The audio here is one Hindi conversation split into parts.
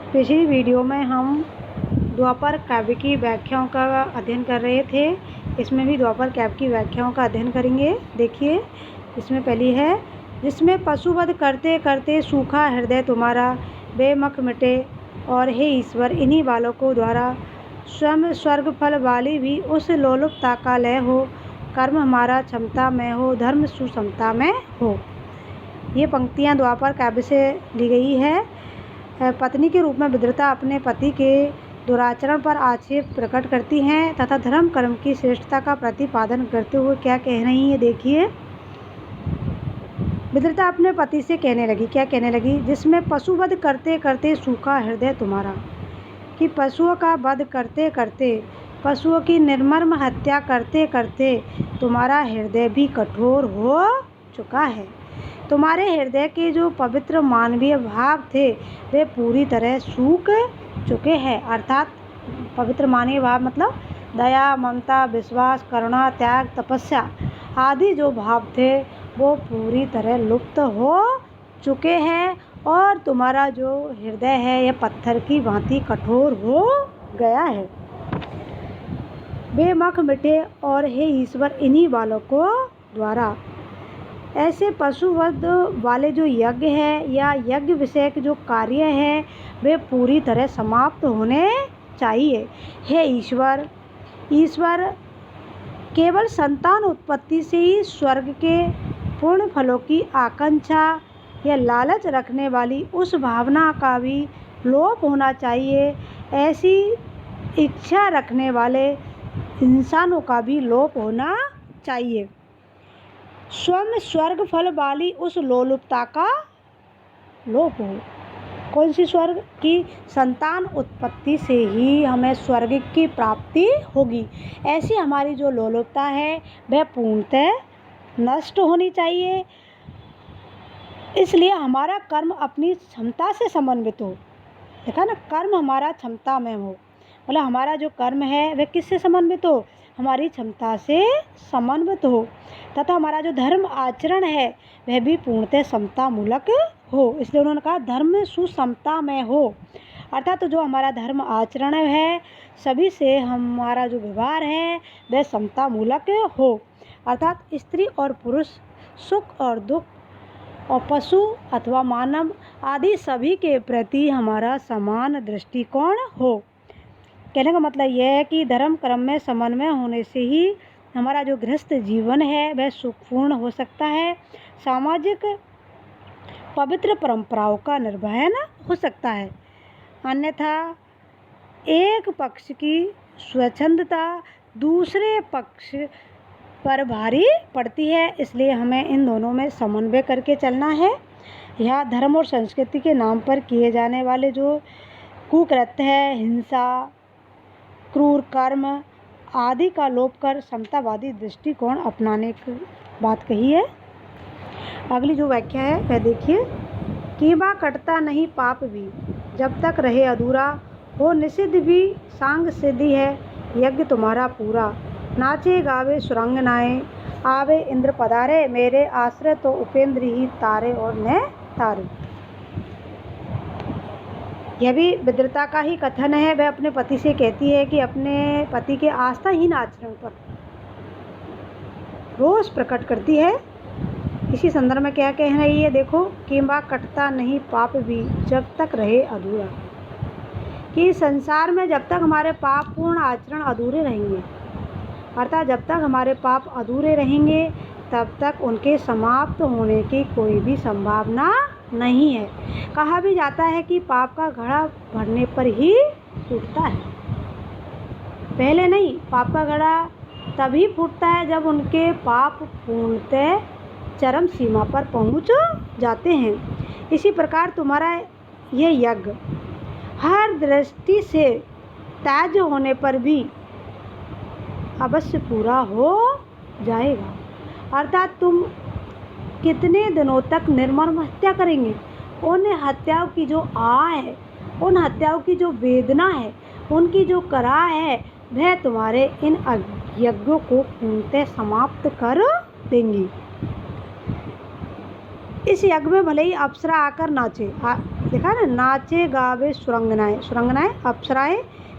पिछली वीडियो में हम द्वापर काव्य की व्याख्याओं का अध्ययन कर रहे थे। इसमें भी द्वापर काव्य की व्याख्याओं का अध्ययन करेंगे। देखिए, इसमें पहली है, जिसमें पशुवध करते करते सूखा हृदय तुम्हारा, बेमख मिटे और हे ईश्वर इन्हीं बालकों द्वारा स्वयं स्वर्ग फल वाली भी उस लोलुपता का लय हो। कर्म हमारा क्षमता में हो, धर्म सुसमता में हो। ये पंक्तियाँ द्वापर काव्य से ली गई है। पत्नी के रूप में विद्रता अपने पति के दुराचरण पर आक्षेप प्रकट करती हैं तथा धर्म कर्म की श्रेष्ठता का प्रतिपादन करते हुए क्या कह रही है, देखिए। विद्रता अपने पति से कहने लगी, क्या कहने लगी, जिसमें पशुवध करते करते सूखा हृदय तुम्हारा, कि पशुओं का वध करते करते, पशुओं की निर्मम हत्या करते करते तुम्हारा हृदय भी कठोर हो चुका है। तुम्हारे हृदय के जो पवित्र मानवीय भाव थे वे पूरी तरह सूख चुके हैं। अर्थात पवित्र मानवीय भाव मतलब दया, ममता, विश्वास, करुणा, त्याग, तपस्या आदि जो भाव थे वो पूरी तरह लुप्त हो चुके हैं और तुम्हारा जो हृदय है यह पत्थर की भांति कठोर हो गया है। बेमख मिटे और हे ईश्वर इन्हीं बालकों द्वारा ऐसे पशुवध वाले जो यज्ञ है या यज्ञ विषयक जो कार्य है वे पूरी तरह समाप्त होने चाहिए। हे ईश्वर, ईश्वर केवल संतान उत्पत्ति से ही स्वर्ग के पूर्ण फलों की आकांक्षा या लालच रखने वाली उस भावना का भी लोप होना चाहिए। ऐसी इच्छा रखने वाले इंसानों का भी लोप होना चाहिए। स्वयं स्वर्ग फल वाली उस लोलुपता का लोप हो। कौन सी स्वर्ग की? संतान उत्पत्ति से ही हमें स्वर्ग की प्राप्ति होगी। ऐसी हमारी जो लोलुपता है वह पूर्णतः नष्ट होनी चाहिए। इसलिए हमारा कर्म अपनी क्षमता से समन्वित हो। देखा ना, कर्म हमारा क्षमता में हो, मतलब हमारा जो कर्म है वह किससे समन्वित हो? हमारी क्षमता से समन्वित हो तथा हमारा जो धर्म आचरण है वह भी पूर्णतः समता मूलक हो। इसलिए उन्होंने कहा धर्म सुसमता में हो। अर्थात तो जो हमारा धर्म आचरण है, सभी से हमारा जो व्यवहार है वह समता मूलक हो। अर्थात स्त्री और पुरुष, सुख और दुख और पशु अथवा मानव आदि सभी के प्रति हमारा समान दृष्टिकोण हो। कहने का मतलब यह है कि धर्म कर्म में समन्वय होने से ही हमारा जो गृहस्थ जीवन है वह सुखपूर्ण हो सकता है। सामाजिक पवित्र परंपराओं का निर्वहन हो सकता है। अन्यथा एक पक्ष की स्वच्छंदता दूसरे पक्ष पर भारी पड़ती है। इसलिए हमें इन दोनों में समन्वय करके चलना है। यह धर्म और संस्कृति के नाम पर किए जाने वाले जो कुकृत्य है, हिंसा, क्रूर कर्म आदि का लोप कर समतावादी दृष्टिकोण अपनाने की बात कही है। अगली जो व्याख्या है वह देखिए, कीबा कटता नहीं पाप भी जब तक रहे अधूरा, हो निषिद्ध भी सांग सिद्धि है यज्ञ तुम्हारा पूरा। नाचे गावे सुरंगनाएं, आवे इंद्र पधारे, मेरे आश्रय तो उपेंद्र ही तारे और न तारे। यह भी विद्रता का ही कथन है। वह अपने पति से कहती है कि अपने पति के आस्थाहीन आचरण पर रोष प्रकट करती है। इसी संदर्भ में क्या कह रही है, देखो, कीबा कटता नहीं पाप भी जब तक रहे अधूरा, कि संसार में जब तक हमारे पाप पूर्ण आचरण अधूरे रहेंगे, अर्थात जब तक हमारे पाप अधूरे रहेंगे तब तक उनके समाप्त होने की कोई भी संभावना नहीं है। कहा भी जाता है कि पाप का घड़ा भरने पर ही फूटता है, पहले नहीं। पाप का घड़ा तभी फूटता है जब उनके पाप पूर्णतः चरम सीमा पर पहुंच जाते हैं। इसी प्रकार तुम्हारा ये यज्ञ हर दृष्टि से त्याज्य होने पर भी अवश्य पूरा हो जाएगा। अर्थात तुम कितने दिनों तक निर्मम हत्या करेंगे? उन हत्याओं की जो आह है, उन हत्याओं की जो वेदना है, उनकी जो कराह है, वह तुम्हारे इन यज्ञों को पूर्णतः समाप्त कर देंगी। इस यज्ञ में भले ही अप्सरा आकर नाचे, देखा ना, नाचे गावे सुरंगनाएं, सुरंगनाएं अप्सराएं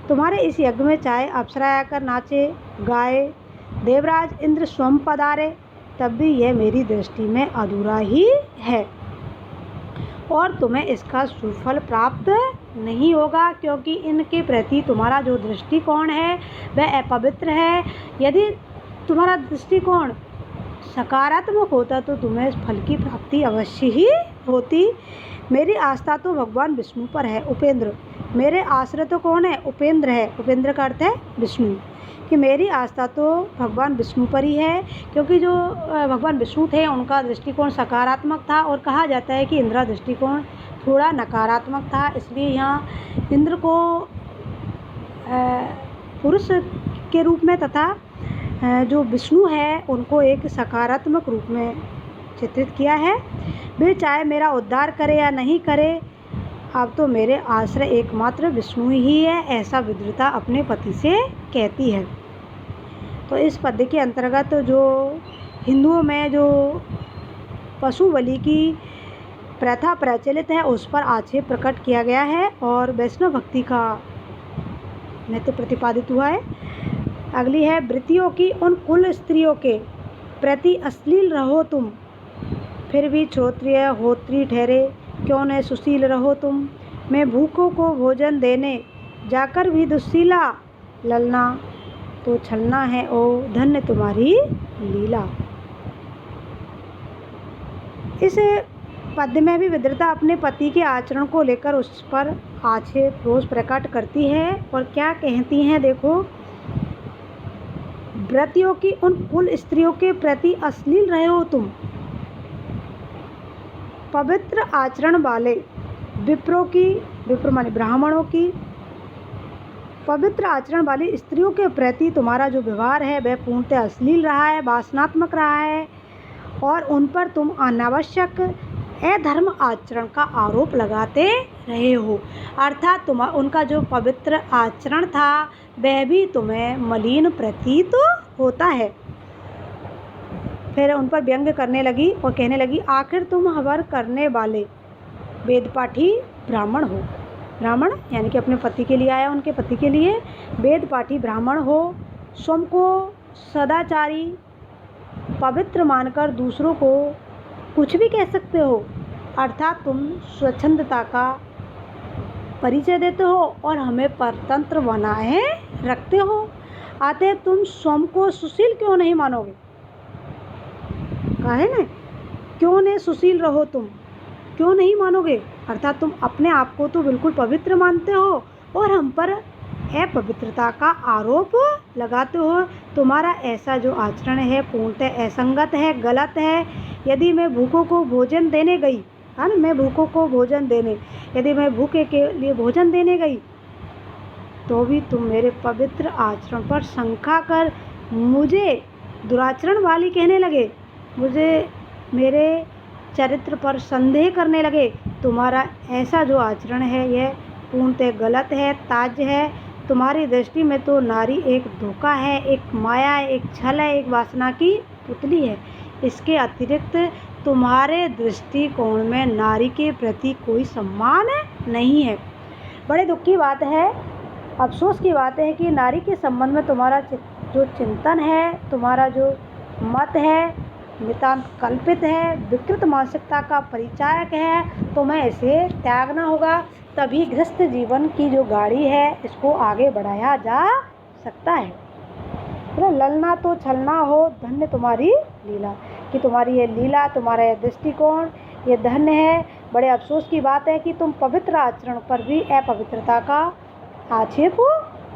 तुम्हारे इस यज्ञ में चाहे अप्सराएं आकर नाचे गाए, देवराज इंद्र स्वयं पधारे, तब भी यह मेरी दृष्टि में अधूरा ही है और तुम्हें इसका सुफल प्राप्त नहीं होगा, क्योंकि इनके प्रति तुम्हारा जो दृष्टिकोण है वह अपवित्र है। यदि तुम्हारा दृष्टिकोण सकारात्मक होता तो तुम्हें इस फल की प्राप्ति अवश्य ही होती। मेरी आस्था तो भगवान विष्णु पर है उपेंद्र, मेरे आश्रय तो कौन है? उपेंद्र है। उपेंद्र का अर्थ है विष्णु, कि मेरी आस्था तो भगवान विष्णु पर ही है, क्योंकि जो भगवान विष्णु थे उनका दृष्टिकोण सकारात्मक था और कहा जाता है कि इंद्र का दृष्टिकोण थोड़ा नकारात्मक था, इसलिए यहाँ इंद्र को पुरुष के रूप में तथा जो विष्णु है उनको एक सकारात्मक रूप में चित्रित किया है। वे चाहे मेरा उद्धार करे या नहीं करे, अब तो मेरे आश्रय एकमात्र विष्णु ही है, ऐसा विद्रुता अपने पति से कहती है। तो इस पद्य के अंतर्गत जो हिंदुओं में जो पशु बलि की प्रथा प्रचलित है उस पर आक्षेप प्रकट किया गया है और वैष्णव भक्ति का महत्व प्रतिपादित हुआ है। अगली है, वृत्तियों की उन कुल स्त्रियों के प्रति अश्लील रहो तुम, फिर भी श्रोत्रिय होत्री ठहरे, क्यों न सुशील रहो तुम। मैं भूखों को भोजन देने जाकर भी दुश्शीला, ललना तो छलना है ओ धन्य तुम्हारी लीला। इस पद्य में भी विद्रुता अपने पति के आचरण को लेकर उस पर आक्षेप रोष प्रकट करती है और क्या कहती हैं देखो, व्रतियों की उन कुल स्त्रियों के प्रति अश्लील रहे हो तुम, पवित्र आचरण वाले विप्रों की, विप्र माने ब्राह्मणों की, पवित्र आचरण वाली स्त्रियों के प्रति तुम्हारा जो व्यवहार है वह पूर्णतः अश्लील रहा है, वासनात्मक रहा है और उन पर तुम अनावश्यक अधर्म आचरण का आरोप लगाते रहे हो। अर्थात उनका जो पवित्र आचरण था वह भी तुम्हें मलिन प्रतीत होता है। फिर उन पर व्यंग्य करने लगी और कहने लगी, आखिर तुम हवन करने वाले वेदपाठी ब्राह्मण हो, ब्राह्मण यानी कि अपने पति के लिए आया, उनके पति के लिए वेदपाठी ब्राह्मण हो, स्वयं को सदाचारी पवित्र मानकर दूसरों को कुछ भी कह सकते हो, अर्थात तुम स्वच्छंदता का परिचय देते हो और हमें परतंत्र बनाए रखते हो। अतः तुम स्वयं को सुशील क्यों नहीं मानोगे? कहा है ना, क्यों नहीं सुशील रहो तुम, क्यों नहीं मानोगे? अर्थात तुम अपने आप को तो बिल्कुल पवित्र मानते हो और हम पर अपवित्रता का आरोप लगाते हो। तुम्हारा ऐसा जो आचरण है पूर्णतः असंगत है, गलत है। यदि मैं भूखों को भोजन देने गई, है ना, मैं भूखों को भोजन देने, यदि मैं भूखे के लिए भोजन देने गई तो भी तुम मेरे पवित्र आचरण पर शंका कर मुझे दुराचरण वाली कहने लगे, मुझे मेरे चरित्र पर संदेह करने लगे। तुम्हारा ऐसा जो आचरण है यह पूर्णतः गलत है, त्याज्य है। तुम्हारी दृष्टि में तो नारी एक धोखा है, एक माया है, एक छल है, एक वासना की पुतली है। इसके अतिरिक्त तुम्हारे दृष्टिकोण में नारी के प्रति कोई सम्मान नहीं है। बड़े दुख की बात है, अफसोस की बात है कि नारी के संबंध में तुम्हारा जो चिंतन है, तुम्हारा जो मत है नितांत कल्पित है, विकृत मानसिकता का परिचायक है। तुम्हें इसे त्यागना होगा, तभी गृहस्थ जीवन की जो गाड़ी है इसको आगे बढ़ाया जा सकता है। तो ललना तो छलना हो धन्य तुम्हारी लीला, कि तुम्हारी ये लीला, तुम्हारा ये दृष्टिकोण ये धन्य है। बड़े अफसोस की बात है कि तुम पवित्र आचरण पर भी अपवित्रता का आक्षेप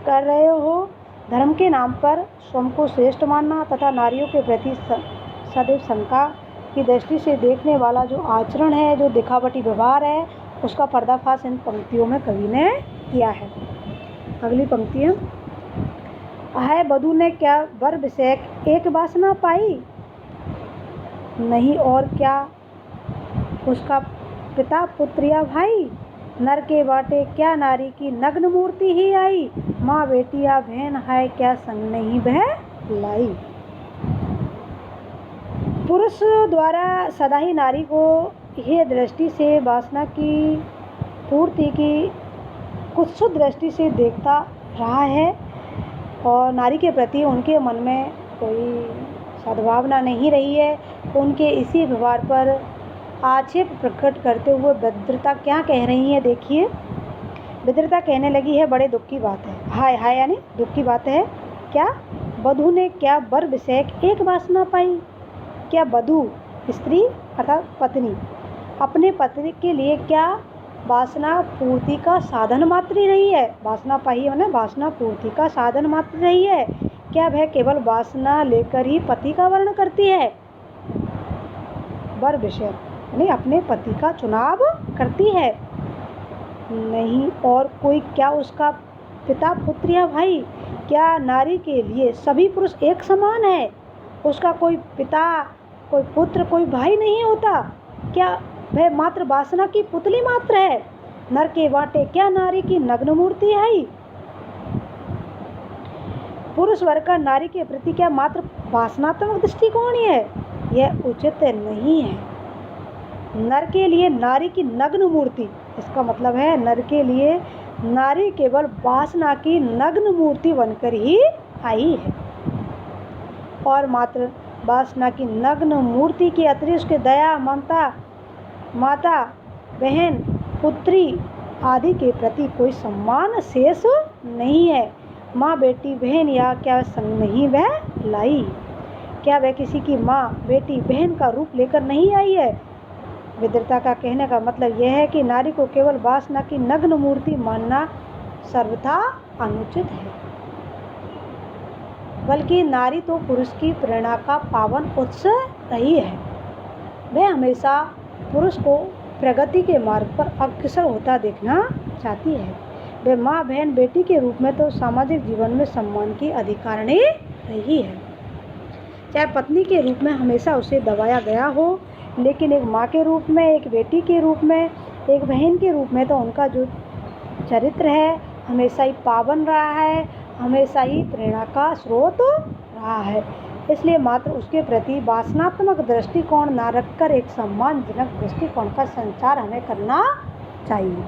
कर रहे हो। धर्म के नाम पर स्वयं को श्रेष्ठ मानना तथा नारियों के प्रति सदैव शंका की दृष्टि से देखने वाला जो आचरण है, जो दिखावटी व्यवहार है, उसका पर्दाफाश इन पंक्तियों में कवि ने किया है। अगली पंक्तियाँ, है वधू ने क्या वर विषयक एक वासना पाई, नहीं और क्या उसका पिता पुत्र या भाई, नर के बाटे क्या नारी की नग्न मूर्ति ही आई, माँ बेटी या बहन है क्या संग नहीं बह लाई। पुरुष द्वारा सदा ही नारी को यह दृष्टि से वासना की पूर्ति की कुत्सित दृष्टि से देखता रहा है और नारी के प्रति उनके मन में कोई सद्भावना नहीं रही है। उनके इसी व्यवहार पर आक्षेप प्रकट करते हुए विद्रता क्या कह रही है, देखिए। विद्रता कहने लगी है, बड़े दुख की बात है। हाय हाय यानी दुख की बात है। क्या वधू ने क्या वर विषयक एक वासना पाई? क्या वधू स्त्री अर्थात पत्नी अपने पति के लिए क्या वासना पूर्ति का साधन मात्र ही रही है? वासना पाई है वासना पूर्ति का साधन मात्र रही है। क्या वह केवल वासना लेकर ही पति का वर्ण करती है? वर विषय यानी अपने पति का चुनाव करती है नहीं और कोई? क्या उसका पिता पुत्र या भाई? क्या नारी के लिए सभी पुरुष एक समान है? उसका कोई पिता, कोई पुत्र, कोई भाई नहीं होता? क्या वह मात्र वासना की पुतली मात्र है? नर के बाटे क्या नारी की नग्न मूर्ति है? पुरुष वर्ग का नारी के प्रति क्या मात्र वासनात्मक दृष्टिकोण ही है? यह उचित नहीं है। नर के लिए नारी की नग्न मूर्ति, इसका मतलब है नर के लिए नारी केवल वासना की नग्न मूर्ति बनकर ही आई है और मात्र वासना की नग्न मूर्ति के अतिरिक्त उसके दया, ममता, माता, बहन, पुत्री आदि के प्रति कोई सम्मान शेष नहीं है। माँ, बेटी, बहन या क्या संग नहीं वह लाई? क्या वह किसी की माँ, बेटी, बहन का रूप लेकर नहीं आई है? विद्रता का कहने का मतलब यह है कि नारी को केवल वासना की नग्न मूर्ति मानना सर्वथा अनुचित है, बल्कि नारी तो पुरुष की प्रेरणा का पावन उत्स रही है। वह हमेशा पुरुष को प्रगति के मार्ग पर अग्रसर होता देखना चाहती है। वह माँ, बहन, बेटी के रूप में तो सामाजिक जीवन में सम्मान की अधिकारिणी रही है। चाहे पत्नी के रूप में हमेशा उसे दबाया गया हो, लेकिन एक माँ के रूप में, एक बेटी के रूप में, एक बहन के रूप में तो उनका जो चरित्र है हमेशा ही पावन रहा है, हमेशा ही प्रेरणा का स्रोत रहा है। इसलिए मात्र उसके प्रति वासनात्मक दृष्टिकोण न रखकर एक सम्मानजनक दृष्टिकोण का संचार हमें करना चाहिए।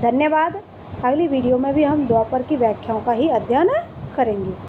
धन्यवाद। अगली वीडियो में भी हम द्वापर की व्याख्याओं का ही अध्ययन करेंगे।